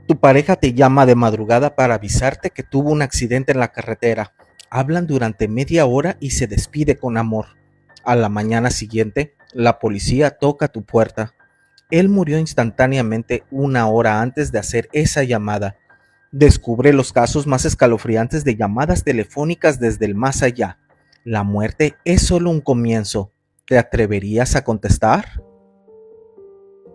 Tu pareja te llama de madrugada para avisarte que tuvo un accidente en la carretera. Hablan durante media hora y se despide con amor. A la mañana siguiente, la policía toca tu puerta. Él murió instantáneamente una hora antes de hacer esa llamada. Descubre los casos más escalofriantes de llamadas telefónicas desde el más allá. La muerte es solo un comienzo. ¿Te atreverías a contestar?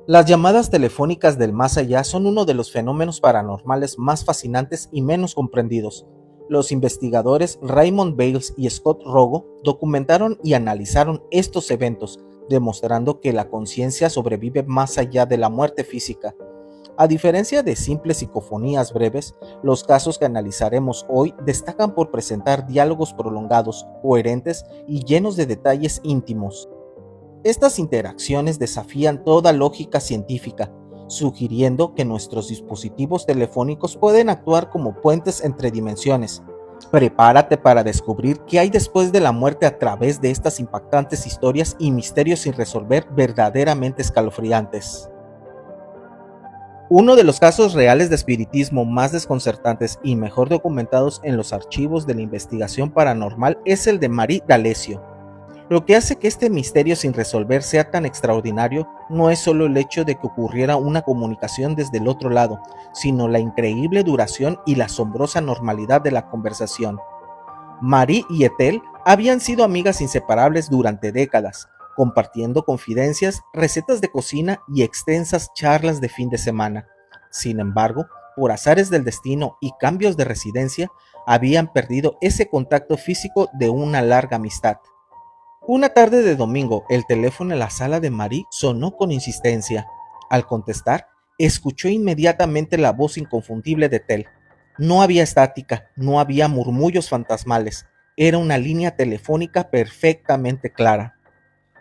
Las llamadas telefónicas del más allá son uno de los fenómenos paranormales más fascinantes y menos comprendidos. Los investigadores Raymond Bales y Scott Rogo documentaron y analizaron estos eventos, demostrando que la conciencia sobrevive más allá de la muerte física. A diferencia de simples psicofonías breves, los casos que analizaremos hoy destacan por presentar diálogos prolongados, coherentes y llenos de detalles íntimos. Estas interacciones desafían toda lógica científica, sugiriendo que nuestros dispositivos telefónicos pueden actuar como puentes entre dimensiones. Prepárate para descubrir qué hay después de la muerte a través de estas impactantes historias y misterios sin resolver verdaderamente escalofriantes. Uno de los casos reales de espiritismo más desconcertantes y mejor documentados en los archivos de la investigación paranormal es el de Marie D'Alessio. Lo que hace que este misterio sin resolver sea tan extraordinario no es solo el hecho de que ocurriera una comunicación desde el otro lado, sino la increíble duración y la asombrosa normalidad de la conversación. Marie y Ethel habían sido amigas inseparables durante décadas, compartiendo confidencias, recetas de cocina y extensas charlas de fin de semana. Sin embargo, por azares del destino y cambios de residencia, habían perdido ese contacto físico de una larga amistad. Una tarde de domingo, el teléfono en la sala de Marie sonó con insistencia. Al contestar, escuchó inmediatamente la voz inconfundible de Tel. No había estática, no había murmullos fantasmales. Era una línea telefónica perfectamente clara.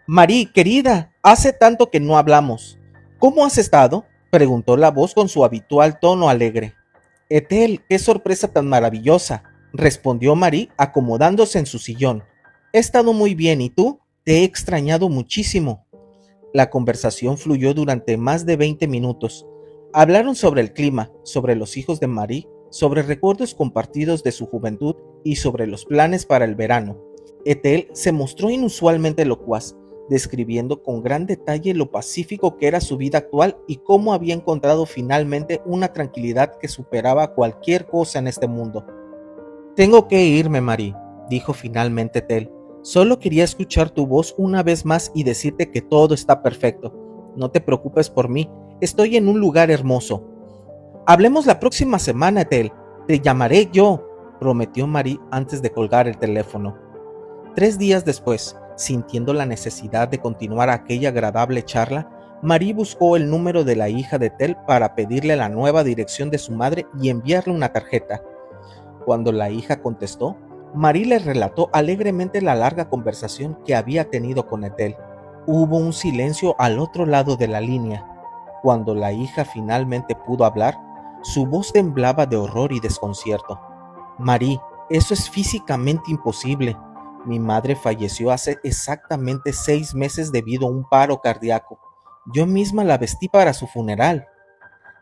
Marie, querida, hace tanto que no hablamos. ¿Cómo has estado?, preguntó la voz con su habitual tono alegre. Ethel, qué sorpresa tan maravillosa, respondió Marie acomodándose en su sillón. He estado muy bien, ¿y tú? Te he extrañado muchísimo. La conversación fluyó durante más de 20 minutos. Hablaron sobre el clima, sobre los hijos de Marie, sobre recuerdos compartidos de su juventud y sobre los planes para el verano. Ethel se mostró inusualmente locuaz, describiendo con gran detalle lo pacífico que era su vida actual y cómo había encontrado finalmente una tranquilidad que superaba cualquier cosa en este mundo. Tengo que irme, Marie, dijo finalmente Ethel. Solo quería escuchar tu voz una vez más y decirte que todo está perfecto. No te preocupes por mí, estoy en un lugar hermoso. Hablemos la próxima semana, Ethel. Te llamaré yo, prometió Marie antes de colgar el teléfono. 3 días después, sintiendo la necesidad de continuar aquella agradable charla, Marie buscó el número de la hija de Ethel para pedirle la nueva dirección de su madre y enviarle una tarjeta. Cuando la hija contestó, Marie le relató alegremente la larga conversación que había tenido con Ethel. Hubo un silencio al otro lado de la línea. Cuando la hija finalmente pudo hablar, su voz temblaba de horror y desconcierto. Marie, eso es físicamente imposible. Mi madre falleció hace exactamente 6 meses debido a un paro cardíaco. Yo misma la vestí para su funeral.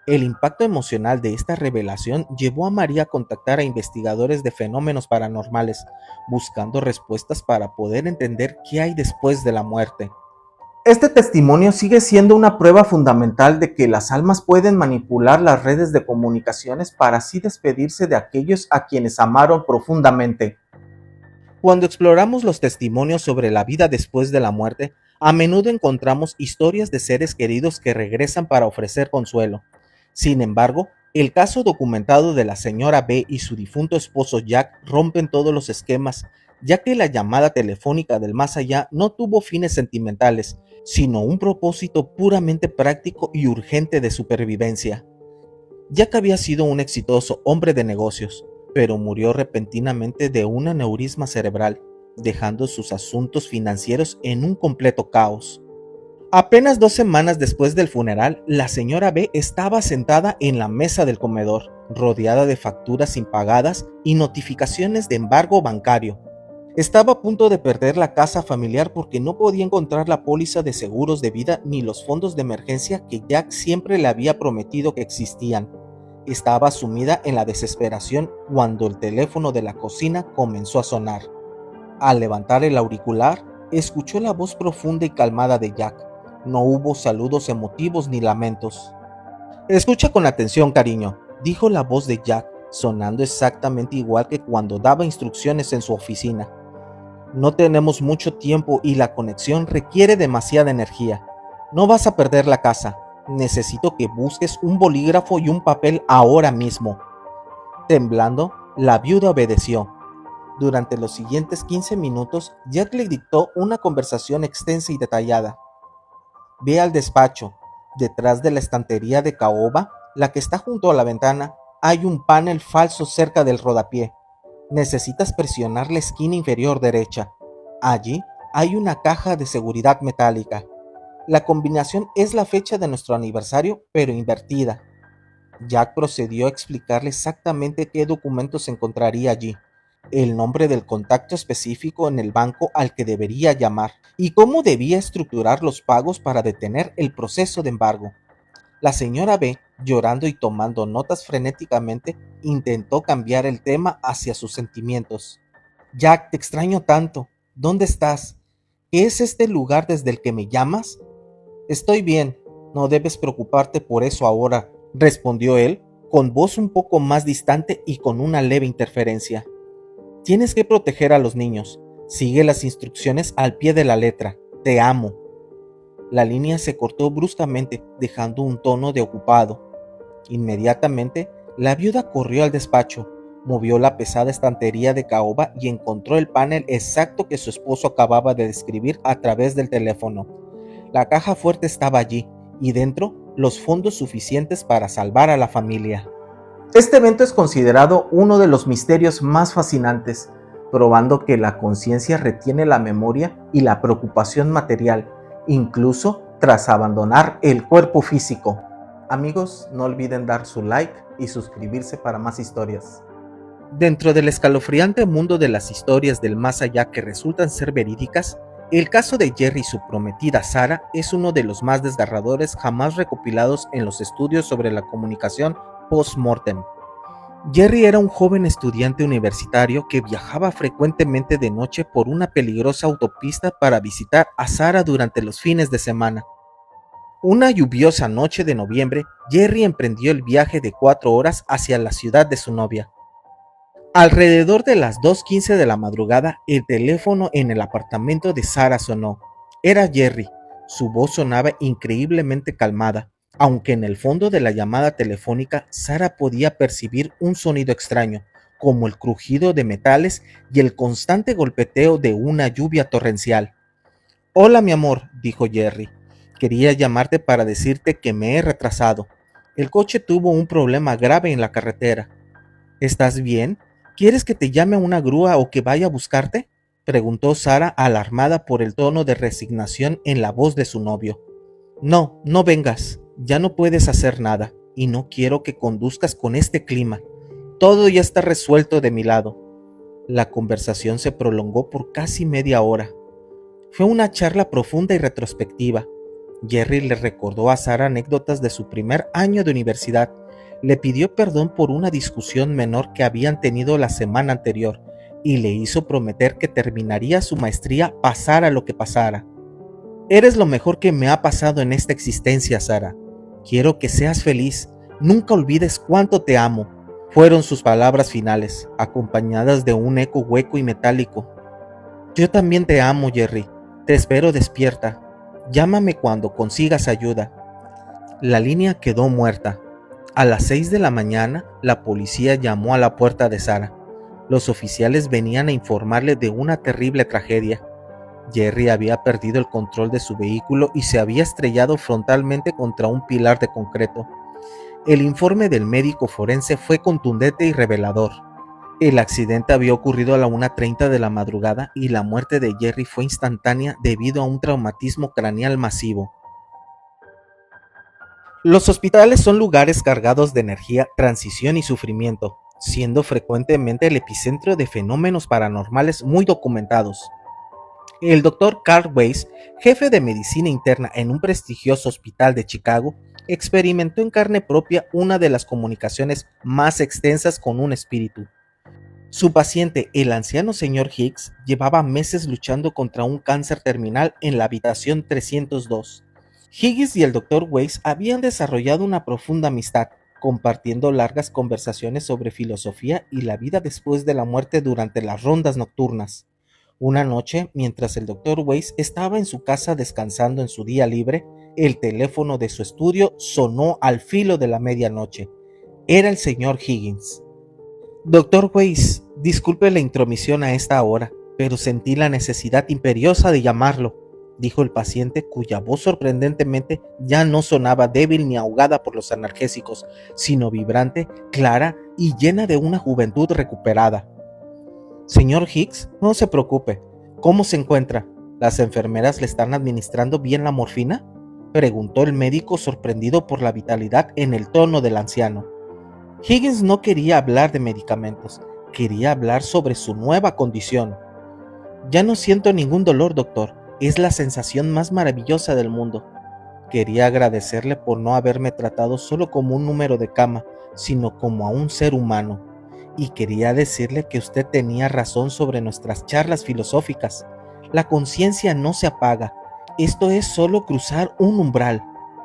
El impacto emocional de esta revelación llevó a María a contactar a investigadores de fenómenos paranormales, buscando respuestas para poder entender qué hay después de la muerte. Este testimonio sigue siendo una prueba fundamental de que las almas pueden manipular las redes de comunicaciones para así despedirse de aquellos a quienes amaron profundamente. Cuando exploramos los testimonios sobre la vida después de la muerte, a menudo encontramos historias de seres queridos que regresan para ofrecer consuelo. Sin embargo, el caso documentado de la señora B y su difunto esposo Jack rompen todos los esquemas, ya que la llamada telefónica del más allá no tuvo fines sentimentales, sino un propósito puramente práctico y urgente de supervivencia. Jack había sido un exitoso hombre de negocios, pero murió repentinamente de un aneurisma cerebral, dejando sus asuntos financieros en un completo caos. Apenas 2 semanas después del funeral, la señora B estaba sentada en la mesa del comedor, rodeada de facturas impagadas y notificaciones de embargo bancario. Estaba a punto de perder la casa familiar porque no podía encontrar la póliza de seguros de vida ni los fondos de emergencia que Jack siempre le había prometido que existían. Estaba sumida en la desesperación cuando el teléfono de la cocina comenzó a sonar. Al levantar el auricular, escuchó la voz profunda y calmada de Jack. No hubo saludos emotivos ni lamentos. Escucha con atención, cariño, dijo la voz de Jack, sonando exactamente igual que cuando daba instrucciones en su oficina. No tenemos mucho tiempo y la conexión requiere demasiada energía. No vas a perder la casa. Necesito que busques un bolígrafo y un papel ahora mismo. Temblando, la viuda obedeció. Durante los siguientes 15 minutos, Jack le dictó una conversación extensa y detallada. Ve al despacho. Detrás de la estantería de caoba, la que está junto a la ventana, hay un panel falso cerca del rodapié. Necesitas presionar la esquina inferior derecha. Allí hay una caja de seguridad metálica. La combinación es la fecha de nuestro aniversario, pero invertida. Jack procedió a explicarle exactamente qué documentos encontraría allí, el nombre del contacto específico en el banco al que debería llamar y cómo debía estructurar los pagos para detener el proceso de embargo. La señora B, llorando y tomando notas frenéticamente, intentó cambiar el tema hacia sus sentimientos. Jack, te extraño tanto. ¿Dónde estás? ¿Qué es este lugar desde el que me llamas? Estoy bien, no debes preocuparte por eso ahora, respondió él, con voz un poco más distante y con una leve interferencia. Tienes que proteger a los niños. Sigue las instrucciones al pie de la letra. Te amo. La línea se cortó bruscamente, dejando un tono de ocupado. Inmediatamente, la viuda corrió al despacho, movió la pesada estantería de caoba y encontró el panel exacto que su esposo acababa de describir a través del teléfono. La caja fuerte estaba allí, y dentro los fondos suficientes para salvar a la familia. Este evento es considerado uno de los misterios más fascinantes, probando que la conciencia retiene la memoria y la preocupación material, incluso tras abandonar el cuerpo físico. Amigos, no olviden dar su like y suscribirse para más historias. Dentro del escalofriante mundo de las historias del más allá que resultan ser verídicas, el caso de Jerry y su prometida Sarah es uno de los más desgarradores jamás recopilados en los estudios sobre la comunicación post-mortem. Jerry era un joven estudiante universitario que viajaba frecuentemente de noche por una peligrosa autopista para visitar a Sarah durante los fines de semana. Una lluviosa noche de noviembre, Jerry emprendió el viaje de 4 horas hacia la ciudad de su novia. Alrededor de las 2:15 de la madrugada, el teléfono en el apartamento de Sarah sonó. Era Jerry. Su voz sonaba increíblemente calmada, aunque en el fondo de la llamada telefónica Sarah podía percibir un sonido extraño, como el crujido de metales y el constante golpeteo de una lluvia torrencial. Hola, mi amor, dijo Jerry. Quería llamarte para decirte que me he retrasado. El coche tuvo un problema grave en la carretera. ¿Estás bien? ¿Quieres que te llame a una grúa o que vaya a buscarte?, preguntó Sarah, alarmada por el tono de resignación en la voz de su novio. No, no vengas. Ya no puedes hacer nada, y no quiero que conduzcas con este clima. Todo ya está resuelto de mi lado. La conversación se prolongó por casi media hora. Fue una charla profunda y retrospectiva. Jerry le recordó a Sarah anécdotas de su primer año de universidad. Le pidió perdón por una discusión menor que habían tenido la semana anterior y le hizo prometer que terminaría su maestría pasara lo que pasara. Eres lo mejor que me ha pasado en esta existencia, Sarah. Quiero que seas feliz. Nunca olvides cuánto te amo. Fueron sus palabras finales, acompañadas de un eco hueco y metálico. Yo también te amo, Jerry. Te espero despierta. Llámame cuando consigas ayuda. La línea quedó muerta. A las 6 de la mañana, la policía llamó a la puerta de Sarah. Los oficiales venían a informarle de una terrible tragedia. Jerry había perdido el control de su vehículo y se había estrellado frontalmente contra un pilar de concreto. El informe del médico forense fue contundente y revelador. El accidente había ocurrido a la 1:30 de la madrugada y la muerte de Jerry fue instantánea debido a un traumatismo craneal masivo. Los hospitales son lugares cargados de energía, transición y sufrimiento, siendo frecuentemente el epicentro de fenómenos paranormales muy documentados. El Dr. Carl Weiss, jefe de medicina interna en un prestigioso hospital de Chicago, experimentó en carne propia una de las comunicaciones más extensas con un espíritu. Su paciente, el anciano señor Higgs, llevaba meses luchando contra un cáncer terminal en la habitación 302. Higgins y el Dr. Weiss habían desarrollado una profunda amistad, compartiendo largas conversaciones sobre filosofía y la vida después de la muerte durante las rondas nocturnas. Una noche, mientras el Dr. Weiss estaba en su casa descansando en su día libre, el teléfono de su estudio sonó al filo de la medianoche. Era el señor Higgins. Doctor Weiss, disculpe la intromisión a esta hora, pero sentí la necesidad imperiosa de llamarlo, dijo el paciente, cuya voz sorprendentemente ya no sonaba débil ni ahogada por los analgésicos, sino vibrante, clara y llena de una juventud recuperada. Señor Higgs, no se preocupe. ¿Cómo se encuentra? ¿Las enfermeras le están administrando bien la morfina?, preguntó el médico, sorprendido por la vitalidad en el tono del anciano. Higgins no quería hablar de medicamentos, quería hablar sobre su nueva condición. Ya no siento ningún dolor, doctor. Es la sensación más maravillosa del mundo. Quería agradecerle por no haberme tratado solo como un número de cama, sino como a un ser humano. Y quería decirle que usted tenía razón sobre nuestras charlas filosóficas. La conciencia no se apaga. Esto es solo cruzar un umbral.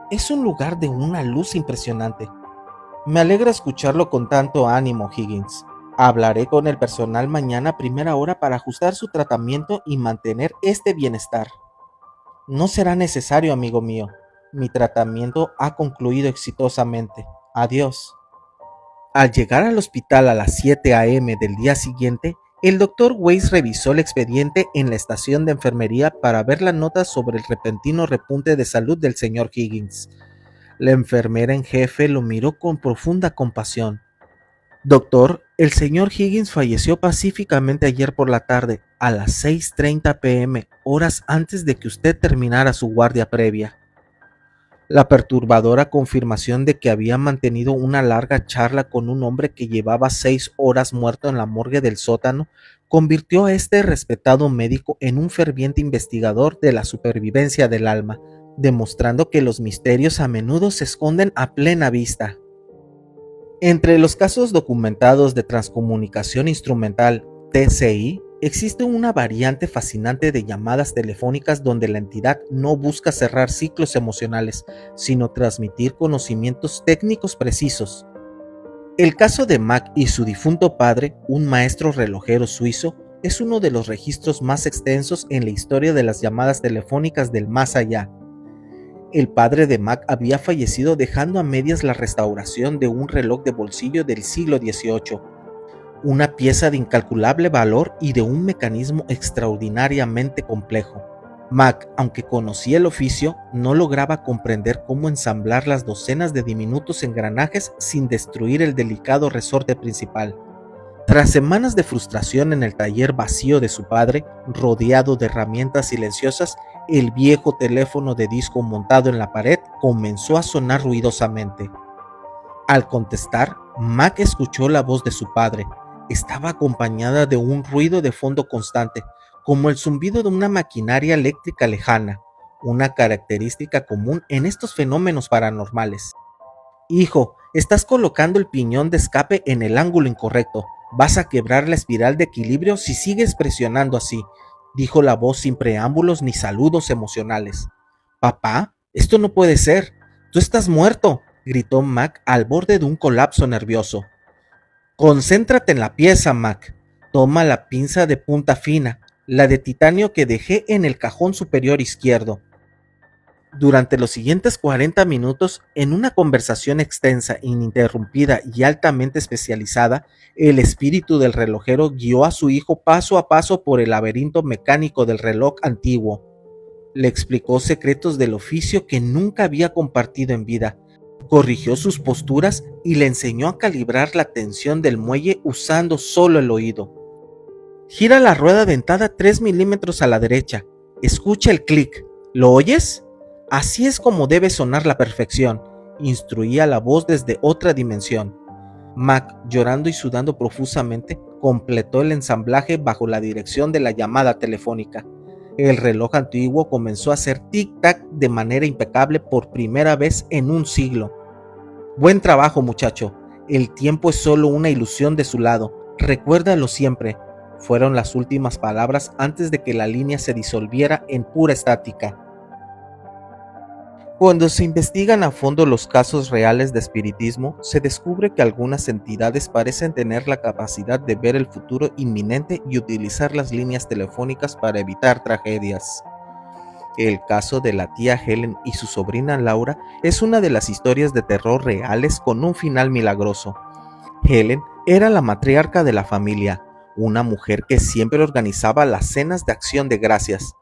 Es un lugar de una luz impresionante. Me alegra escucharlo con tanto ánimo, Higgins. Hablaré con el personal mañana a primera hora para ajustar su tratamiento y mantener este bienestar. No será necesario, amigo mío. Mi tratamiento ha concluido exitosamente. Adiós. Al llegar al hospital a las 7 a.m. del día siguiente, el Dr. Weiss revisó el expediente en la estación de enfermería para ver la nota sobre el repentino repunte de salud del señor Higgins. La enfermera en jefe lo miró con profunda compasión. Doctor, el señor Higgins falleció pacíficamente ayer por la tarde, a las 6:30 p.m., horas antes de que usted terminara su guardia previa. La perturbadora confirmación de que había mantenido una larga charla con un hombre que llevaba 6 horas muerto en la morgue del sótano convirtió a este respetado médico en un ferviente investigador de la supervivencia del alma, demostrando que los misterios a menudo se esconden a plena vista. Entre los casos documentados de transcomunicación instrumental, TCI, existe una variante fascinante de llamadas telefónicas donde la entidad no busca cerrar ciclos emocionales, sino transmitir conocimientos técnicos precisos. El caso de Mac y su difunto padre, un maestro relojero suizo, es uno de los registros más extensos en la historia de las llamadas telefónicas del más allá. El padre de Mac había fallecido dejando a medias la restauración de un reloj de bolsillo del siglo XVIII, una pieza de incalculable valor y de un mecanismo extraordinariamente complejo. Mac, aunque conocía el oficio, no lograba comprender cómo ensamblar las docenas de diminutos engranajes sin destruir el delicado resorte principal. Tras semanas de frustración en el taller vacío de su padre, rodeado de herramientas silenciosas, el viejo teléfono de disco montado en la pared comenzó a sonar ruidosamente. Al contestar, Mac escuchó la voz de su padre. Estaba acompañada de un ruido de fondo constante, como el zumbido de una maquinaria eléctrica lejana, una característica común en estos fenómenos paranormales. Hijo, estás colocando el piñón de escape en el ángulo incorrecto. Vas a quebrar la espiral de equilibrio si sigues presionando así, dijo la voz sin preámbulos ni saludos emocionales. Papá, esto no puede ser. Tú estás muerto, gritó Mac al borde de un colapso nervioso. Concéntrate en la pieza, Mac. Toma la pinza de punta fina, la de titanio que dejé en el cajón superior izquierdo. Durante los siguientes 40 minutos, en una conversación extensa, ininterrumpida y altamente especializada, el espíritu del relojero guió a su hijo paso a paso por el laberinto mecánico del reloj antiguo. Le explicó secretos del oficio que nunca había compartido en vida, corrigió sus posturas y le enseñó a calibrar la tensión del muelle usando solo el oído. Gira la rueda dentada 3 milímetros a la derecha. Escucha el clic. ¿Lo oyes? Así es como debe sonar la perfección, instruía la voz desde otra dimensión. Mac, llorando y sudando profusamente, completó el ensamblaje bajo la dirección de la llamada telefónica. El reloj antiguo comenzó a hacer tic-tac de manera impecable por primera vez en un siglo. Buen trabajo, muchacho. El tiempo es solo una ilusión de su lado. Recuérdalo siempre. Fueron las últimas palabras antes de que la línea se disolviera en pura estática. Cuando se investigan a fondo los casos reales de espiritismo, se descubre que algunas entidades parecen tener la capacidad de ver el futuro inminente y utilizar las líneas telefónicas para evitar tragedias. El caso de la tía Helen y su sobrina Laura es una de las historias de terror reales con un final milagroso. Helen era la matriarca de la familia, una mujer que siempre organizaba las cenas de acción de gracias.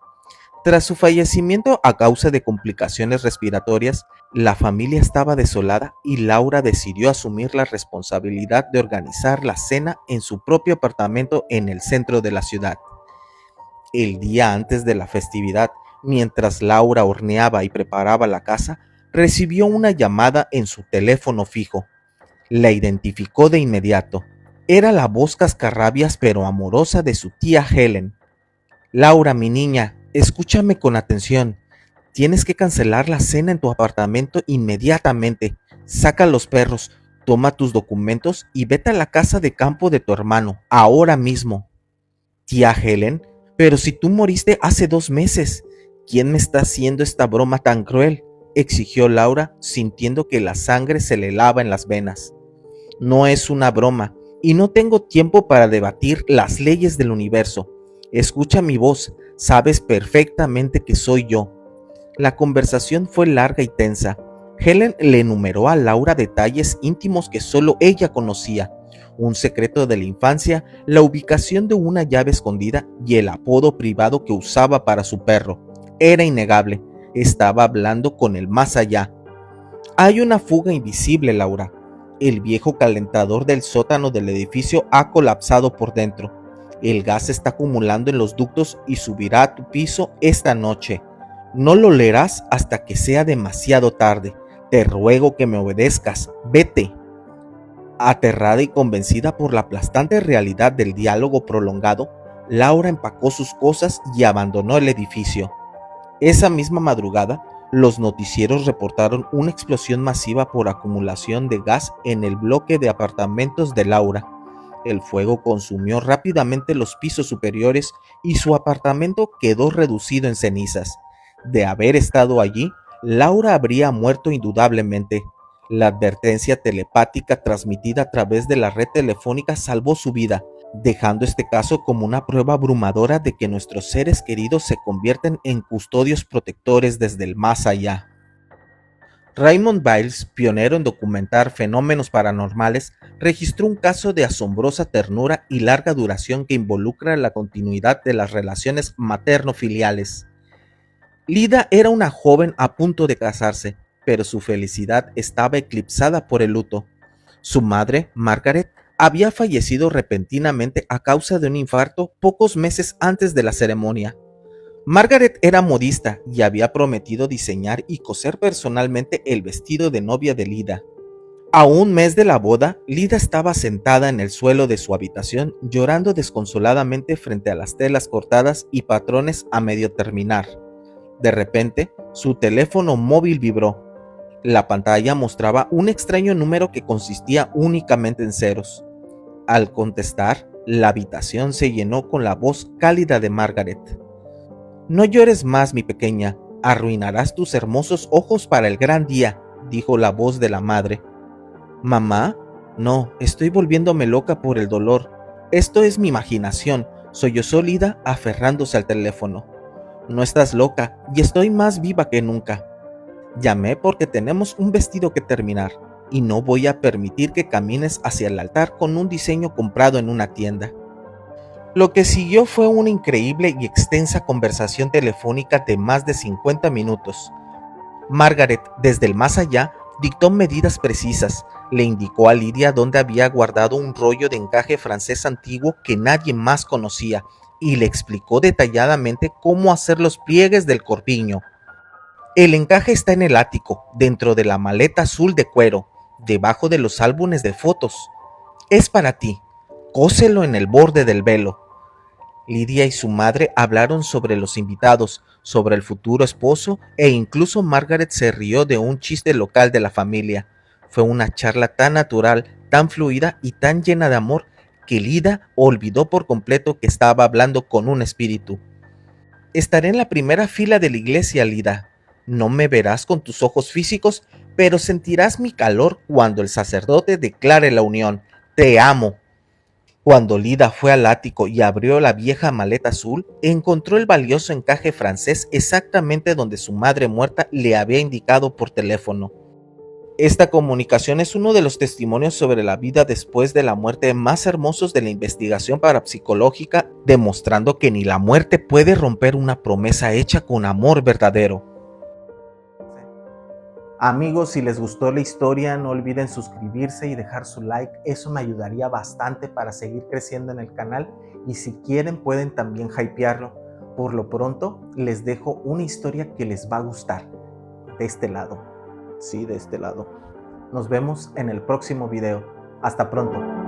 Tras su fallecimiento a causa de complicaciones respiratorias, la familia estaba desolada y Laura decidió asumir la responsabilidad de organizar la cena en su propio apartamento en el centro de la ciudad. El día antes de la festividad, mientras Laura horneaba y preparaba la casa, recibió una llamada en su teléfono fijo. La identificó de inmediato. Era la voz cascarrabias pero amorosa de su tía Helen. Laura, mi niña, escúchame con atención. Tienes que cancelar la cena en tu apartamento inmediatamente. Saca los perros, toma tus documentos y vete a la casa de campo de tu hermano, ahora mismo. Tía Helen, pero si tú moriste hace 2 meses, ¿quién me está haciendo esta broma tan cruel?, exigió Laura, sintiendo que la sangre se le helaba en las venas. No es una broma, y no tengo tiempo para debatir las leyes del universo. Escucha mi voz, sabes perfectamente que soy yo. La conversación fue larga y tensa. Helen le enumeró a Laura detalles íntimos que solo ella conocía. Un secreto de la infancia, la ubicación de una llave escondida y el apodo privado que usaba para su perro. Era innegable, estaba hablando con el más allá. Hay una fuga invisible, Laura. El viejo calentador del sótano del edificio ha colapsado por dentro. El gas se está acumulando en los ductos y subirá a tu piso esta noche. No lo leerás hasta que sea demasiado tarde. Te ruego que me obedezcas. Vete. Aterrada y convencida por la aplastante realidad del diálogo prolongado, Laura empacó sus cosas y abandonó el edificio. Esa misma madrugada, los noticieros reportaron una explosión masiva por acumulación de gas en el bloque de apartamentos de Laura. El fuego consumió rápidamente los pisos superiores y su apartamento quedó reducido en cenizas. De haber estado allí, Laura habría muerto indudablemente. La advertencia telepática transmitida a través de la red telefónica salvó su vida, dejando este caso como una prueba abrumadora de que nuestros seres queridos se convierten en custodios protectores desde el más allá. Raymond Biles, pionero en documentar fenómenos paranormales, registró un caso de asombrosa ternura y larga duración que involucra la continuidad de las relaciones materno-filiales. Lida era una joven a punto de casarse, pero su felicidad estaba eclipsada por el luto. Su madre, Margaret, había fallecido repentinamente a causa de un infarto pocos meses antes de la ceremonia. Margaret era modista y había prometido diseñar y coser personalmente el vestido de novia de Lida. A un mes de la boda, Lida estaba sentada en el suelo de su habitación llorando desconsoladamente frente a las telas cortadas y patrones a medio terminar. De repente, su teléfono móvil vibró. La pantalla mostraba un extraño número que consistía únicamente en ceros. Al contestar, la habitación se llenó con la voz cálida de Margaret. «No llores más, mi pequeña, arruinarás tus hermosos ojos para el gran día», dijo la voz de la madre. «¿Mamá? No, estoy volviéndome loca por el dolor. Esto es mi imaginación», sollozó Lida aferrándose al teléfono. «No estás loca y estoy más viva que nunca. Llamé porque tenemos un vestido que terminar y no voy a permitir que camines hacia el altar con un diseño comprado en una tienda». Lo que siguió fue una increíble y extensa conversación telefónica de más de 50 minutos. Margaret, desde el más allá, dictó medidas precisas, le indicó a Lidia dónde había guardado un rollo de encaje francés antiguo que nadie más conocía y le explicó detalladamente cómo hacer los pliegues del corpiño. «El encaje está en el ático, dentro de la maleta azul de cuero, debajo de los álbumes de fotos. Es para ti. Cóselo en el borde del velo». Lidia y su madre hablaron sobre los invitados, sobre el futuro esposo e incluso Margaret se rió de un chiste local de la familia. Fue una charla tan natural, tan fluida y tan llena de amor que Lida olvidó por completo que estaba hablando con un espíritu. Estaré en la primera fila de la iglesia, Lida. No me verás con tus ojos físicos, pero sentirás mi calor cuando el sacerdote declare la unión. Te amo. Cuando Lida fue al ático y abrió la vieja maleta azul, encontró el valioso encaje francés exactamente donde su madre muerta le había indicado por teléfono. Esta comunicación es uno de los testimonios sobre la vida después de la muerte más hermosos de la investigación parapsicológica, demostrando que ni la muerte puede romper una promesa hecha con amor verdadero. Amigos, si les gustó la historia, no olviden suscribirse y dejar su like. Eso me ayudaría bastante para seguir creciendo en el canal. Y si quieren, pueden también hypearlo. Por lo pronto, les dejo una historia que les va a gustar. De este lado. Sí, de este lado. Nos vemos en el próximo video. Hasta pronto.